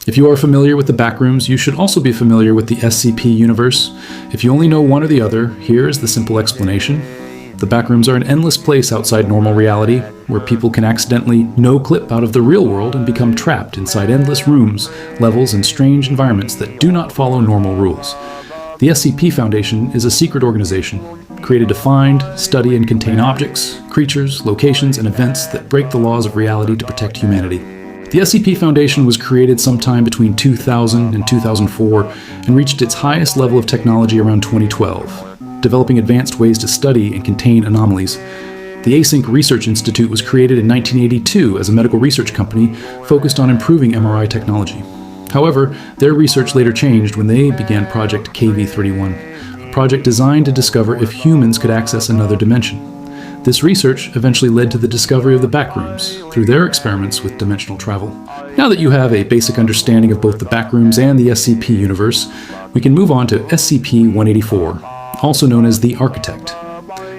If you are familiar with the Backrooms, you should also be familiar with the SCP universe. If you only know one or the other, here is the simple explanation. The Backrooms are an endless place outside normal reality, where people can accidentally no-clip out of the real world and become trapped inside endless rooms, levels, and strange environments that do not follow normal rules. The SCP Foundation is a secret organization, created to find, study, and contain objects, creatures, locations, and events that break the laws of reality to protect humanity. The SCP Foundation was created sometime between 2000 and 2004 and reached its highest level of technology around 2012, developing advanced ways to study and contain anomalies. The Async Research Institute was created in 1982 as a medical research company focused on improving MRI technology. However, their research later changed when they began Project KV-31, a project designed to discover if humans could access another dimension. This research eventually led to the discovery of the Backrooms through their experiments with dimensional travel. Now that you have a basic understanding of both the Backrooms and the SCP universe, we can move on to SCP-184, also known as the Architect.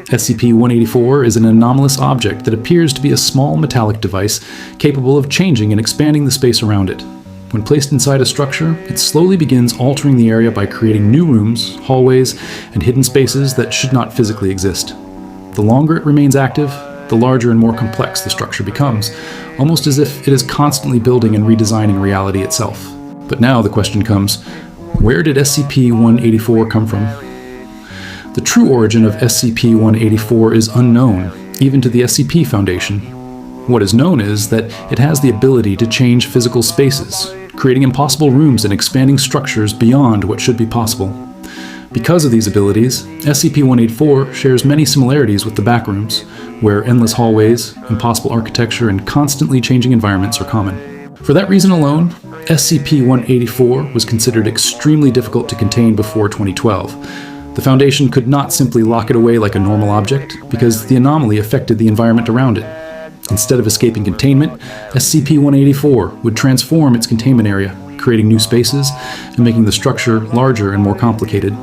SCP-184 is an anomalous object that appears to be a small metallic device capable of changing and expanding the space around it. When placed inside a structure, it slowly begins altering the area by creating new rooms, hallways, and hidden spaces that should not physically exist. The longer it remains active, the larger and more complex the structure becomes, almost as if it is constantly building and redesigning reality itself. But now the question comes, where did SCP-184 come from? The true origin of SCP-184 is unknown, even to the SCP Foundation. What is known is that it has the ability to change physical spaces, creating impossible rooms and expanding structures beyond what should be possible. Because of these abilities, SCP-184 shares many similarities with the Backrooms, where endless hallways, impossible architecture, and constantly changing environments are common. For that reason alone, SCP-184 was considered extremely difficult to contain before 2012. The Foundation could not simply lock it away like a normal object, because the anomaly affected the environment around it. Instead of escaping containment, SCP-184 would transform its containment area, creating new spaces and making the structure larger and more complicated.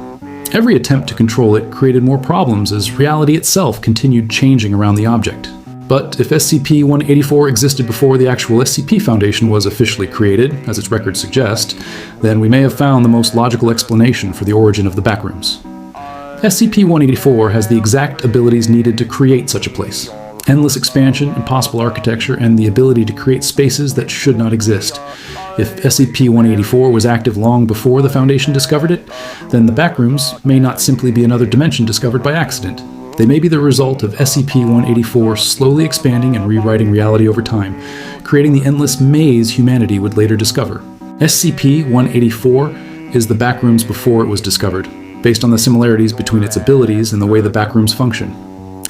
Every attempt to control it created more problems as reality itself continued changing around the object. But if SCP-184 existed before the actual SCP Foundation was officially created, as its records suggest, then we may have found the most logical explanation for the origin of the Backrooms. SCP-184 has the exact abilities needed to create such a place. Endless expansion, impossible architecture, and the ability to create spaces that should not exist. If SCP-184 was active long before the Foundation discovered it, then the Backrooms may not simply be another dimension discovered by accident. They may be the result of SCP-184 slowly expanding and rewriting reality over time, creating the endless maze humanity would later discover. SCP-184 is the Backrooms before it was discovered, based on the similarities between its abilities and the way the Backrooms function.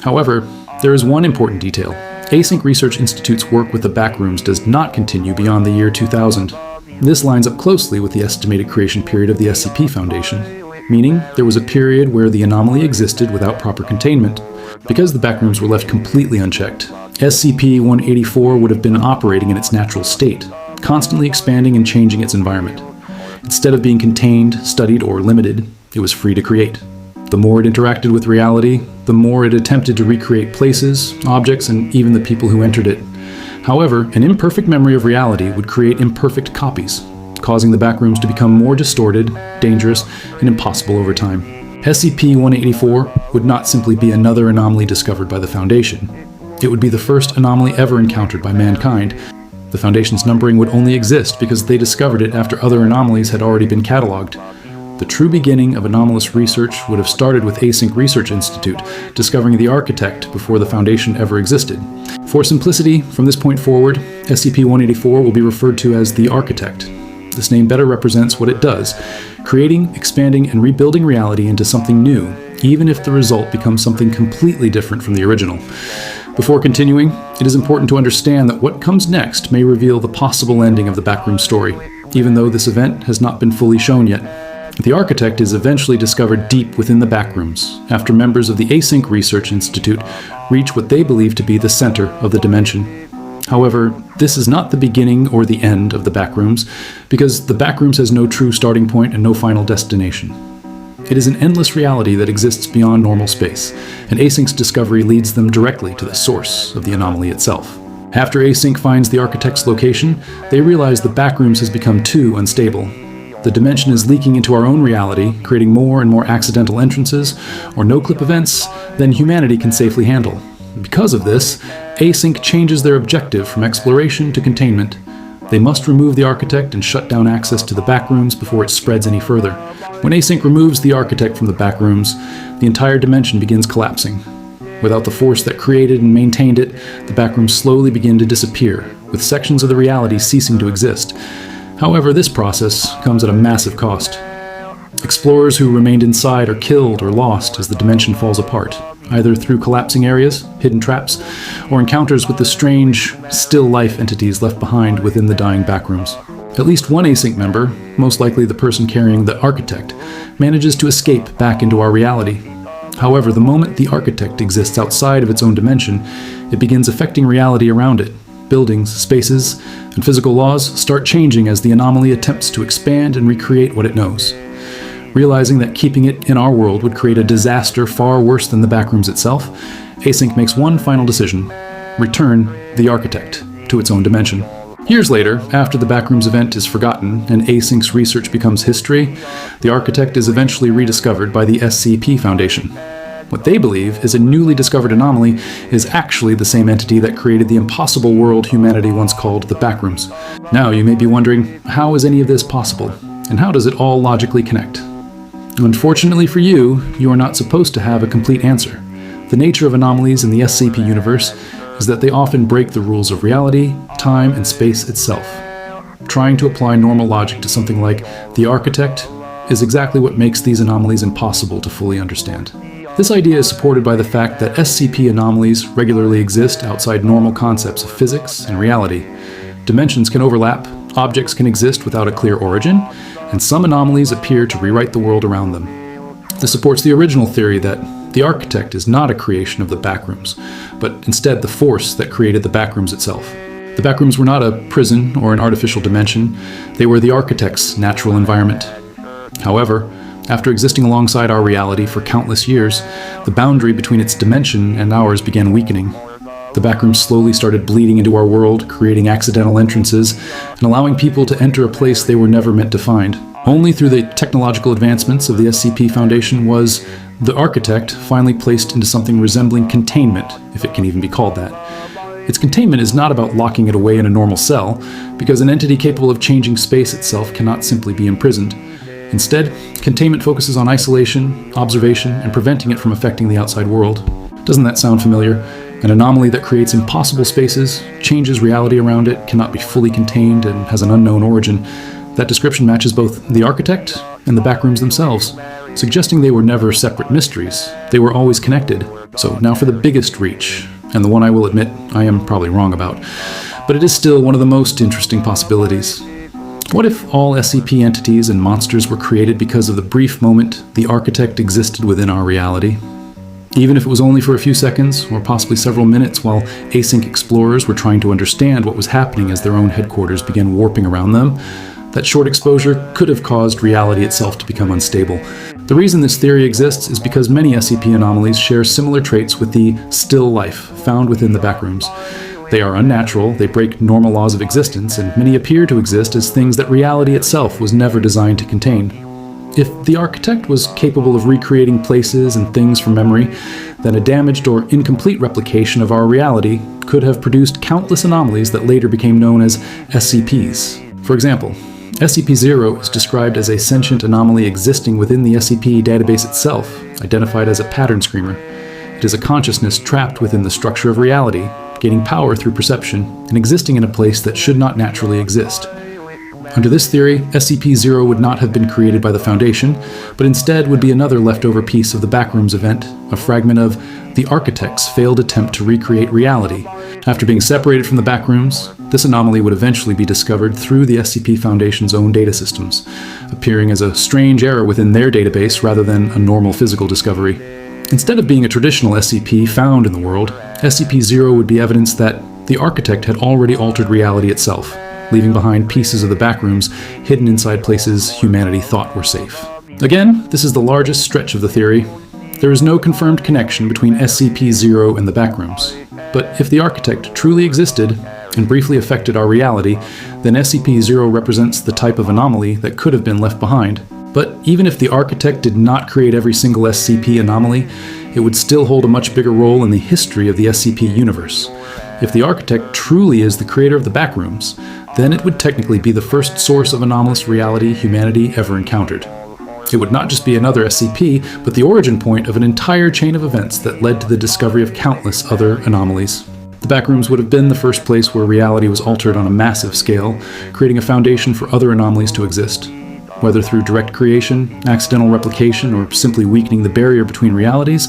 However, there is one important detail. Async Research Institute's work with the Backrooms does not continue beyond the year 2000. This lines up closely with the estimated creation period of the SCP Foundation, meaning there was a period where the anomaly existed without proper containment. Because the Backrooms were left completely unchecked, SCP-184 would have been operating in its natural state, constantly expanding and changing its environment. Instead of being contained, studied, or limited, it was free to create. The more it interacted with reality, the more it attempted to recreate places, objects, and even the people who entered it. However, an imperfect memory of reality would create imperfect copies, causing the Backrooms to become more distorted, dangerous, and impossible over time. SCP-184 would not simply be another anomaly discovered by the Foundation. It would be the first anomaly ever encountered by mankind. The Foundation's numbering would only exist because they discovered it after other anomalies had already been cataloged. The true beginning of anomalous research would have started with Async Research Institute, discovering the Architect before the Foundation ever existed. For simplicity, from this point forward, SCP-184 will be referred to as the Architect. This name better represents what it does, creating, expanding, and rebuilding reality into something new, even if the result becomes something completely different from the original. Before continuing, it is important to understand that what comes next may reveal the possible ending of the Backroom story, even though this event has not been fully shown yet. The Architect is eventually discovered deep within the Backrooms, after members of the Async Research Institute reach what they believe to be the center of the dimension. However, this is not the beginning or the end of the Backrooms, because the Backrooms has no true starting point and no final destination. It is an endless reality that exists beyond normal space, and Async's discovery leads them directly to the source of the anomaly itself. After Async finds the architect's location, they realize the Backrooms has become too unstable. The dimension is leaking into our own reality, creating more and more accidental entrances or no-clip events than humanity can safely handle. Because of this, Async changes their objective from exploration to containment. They must remove the architect and shut down access to the Backrooms before it spreads any further. When Async removes the architect from the Backrooms, the entire dimension begins collapsing. Without the force that created and maintained it, the Backrooms slowly begin to disappear, with sections of the reality ceasing to exist. However, this process comes at a massive cost. Explorers who remained inside are killed or lost as the dimension falls apart, either through collapsing areas, hidden traps, or encounters with the strange, still-life entities left behind within the dying Backrooms. At least one Async member, most likely the person carrying the architect, manages to escape back into our reality. However, the moment the architect exists outside of its own dimension, it begins affecting reality around it. Buildings, spaces, and physical laws start changing as the anomaly attempts to expand and recreate what it knows. Realizing that keeping it in our world would create a disaster far worse than the Backrooms itself, Async makes one final decision: return the architect to its own dimension. Years later, after the Backrooms event is forgotten and Async's research becomes history, the architect is eventually rediscovered by the SCP Foundation. What they believe is a newly discovered anomaly is actually the same entity that created the impossible world humanity once called the Backrooms. Now you may be wondering, how is any of this possible? And how does it all logically connect? Unfortunately for you, you are not supposed to have a complete answer. The nature of anomalies in the SCP universe is that they often break the rules of reality, time, and space itself. Trying to apply normal logic to something like the architect is exactly what makes these anomalies impossible to fully understand. This idea is supported by the fact that SCP anomalies regularly exist outside normal concepts of physics and reality. Dimensions can overlap, objects can exist without a clear origin, and some anomalies appear to rewrite the world around them. This supports the original theory that the architect is not a creation of the Backrooms, but instead the force that created the Backrooms itself. The Backrooms were not a prison or an artificial dimension, they were the architect's natural environment. However, after existing alongside our reality for countless years, the boundary between its dimension and ours began weakening. The Backrooms slowly started bleeding into our world, creating accidental entrances, and allowing people to enter a place they were never meant to find. Only through the technological advancements of the SCP Foundation was the architect finally placed into something resembling containment, if it can even be called that. Its containment is not about locking it away in a normal cell, because an entity capable of changing space itself cannot simply be imprisoned. Instead, containment focuses on isolation, observation, and preventing it from affecting the outside world. Doesn't that sound familiar? An anomaly that creates impossible spaces, changes reality around it, cannot be fully contained, and has an unknown origin. That description matches both the architect and the Backrooms themselves, suggesting they were never separate mysteries. They were always connected. So now for the biggest reach, and the one I will admit I am probably wrong about, but it is still one of the most interesting possibilities. What if all SCP entities and monsters were created because of the brief moment the architect existed within our reality? Even if it was only for a few seconds, or possibly several minutes while Async explorers were trying to understand what was happening as their own headquarters began warping around them, that short exposure could have caused reality itself to become unstable. The reason this theory exists is because many SCP anomalies share similar traits with the still life found within the Backrooms. They are unnatural, they break normal laws of existence, and many appear to exist as things that reality itself was never designed to contain. If the architect was capable of recreating places and things from memory, then a damaged or incomplete replication of our reality could have produced countless anomalies that later became known as SCPs. For example, SCP-0 is described as a sentient anomaly existing within the SCP database itself, identified as a pattern screamer. It is a consciousness trapped within the structure of reality, gaining power through perception, and existing in a place that should not naturally exist. Under this theory, SCP-0 would not have been created by the Foundation, but instead would be another leftover piece of the Backrooms event, a fragment of the Architect's failed attempt to recreate reality. After being separated from the Backrooms, this anomaly would eventually be discovered through the SCP Foundation's own data systems, appearing as a strange error within their database rather than a normal physical discovery. Instead of being a traditional SCP found in the world, SCP-0 would be evidence that the Architect had already altered reality itself, leaving behind pieces of the Backrooms hidden inside places humanity thought were safe. Again, this is the largest stretch of the theory. There is no confirmed connection between SCP-0 and the Backrooms. But if the architect truly existed and briefly affected our reality, then SCP-0 represents the type of anomaly that could have been left behind. But even if the architect did not create every single SCP anomaly, it would still hold a much bigger role in the history of the SCP universe. If the architect truly is the creator of the Backrooms, then it would technically be the first source of anomalous reality humanity ever encountered. It would not just be another SCP, but the origin point of an entire chain of events that led to the discovery of countless other anomalies. The Backrooms would have been the first place where reality was altered on a massive scale, creating a foundation for other anomalies to exist. Whether through direct creation, accidental replication, or simply weakening the barrier between realities,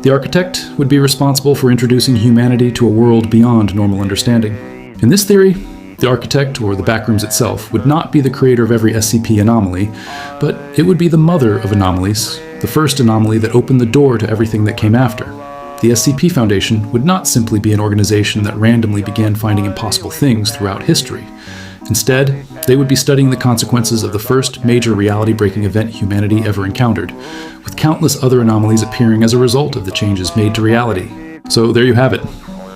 the architect would be responsible for introducing humanity to a world beyond normal understanding. In this theory, the architect, or the Backrooms itself, would not be the creator of every SCP anomaly, but it would be the mother of anomalies, the first anomaly that opened the door to everything that came after. The SCP Foundation would not simply be an organization that randomly began finding impossible things throughout history. Instead, they would be studying the consequences of the first major reality-breaking event humanity ever encountered, with countless other anomalies appearing as a result of the changes made to reality. So there you have it.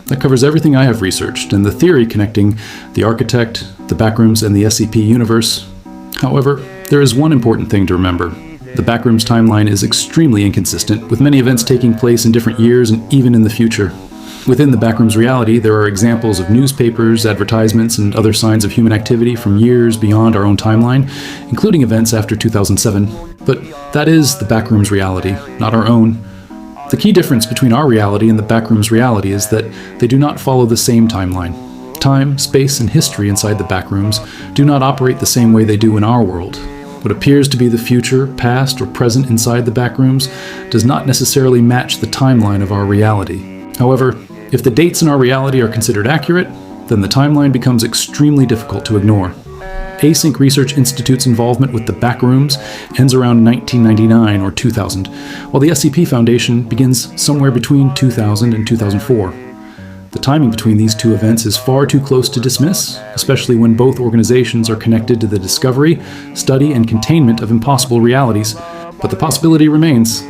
That covers everything I have researched, and the theory connecting the architect, the Backrooms, and the SCP universe. However, there is one important thing to remember. The Backrooms timeline is extremely inconsistent, with many events taking place in different years and even in the future. Within the Backrooms reality, there are examples of newspapers, advertisements, and other signs of human activity from years beyond our own timeline, including events after 2007. But that is the Backrooms reality, not our own. The key difference between our reality and the Backrooms reality is that they do not follow the same timeline. Time, space, and history inside the Backrooms do not operate the same way they do in our world. What appears to be the future, past, or present inside the Backrooms does not necessarily match the timeline of our reality. However, if the dates in our reality are considered accurate, then the timeline becomes extremely difficult to ignore. Async Research Institute's involvement with the Backrooms ends around 1999 or 2000, while the SCP Foundation begins somewhere between 2000 and 2004. The timing between these two events is far too close to dismiss, especially when both organizations are connected to the discovery, study, and containment of impossible realities, but the possibility remains.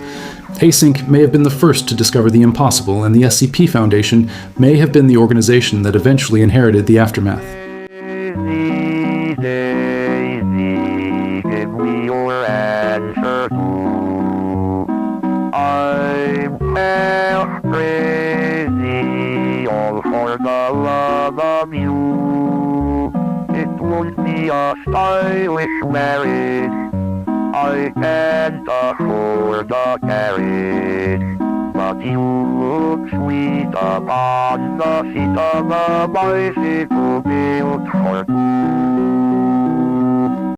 Async may have been the first to discover the impossible, and the SCP Foundation may have been the organization that eventually inherited the aftermath. For the love of you, it won't be a stylish marriage. I can't afford a carriage, but you look sweet upon the seat of a bicycle built for two.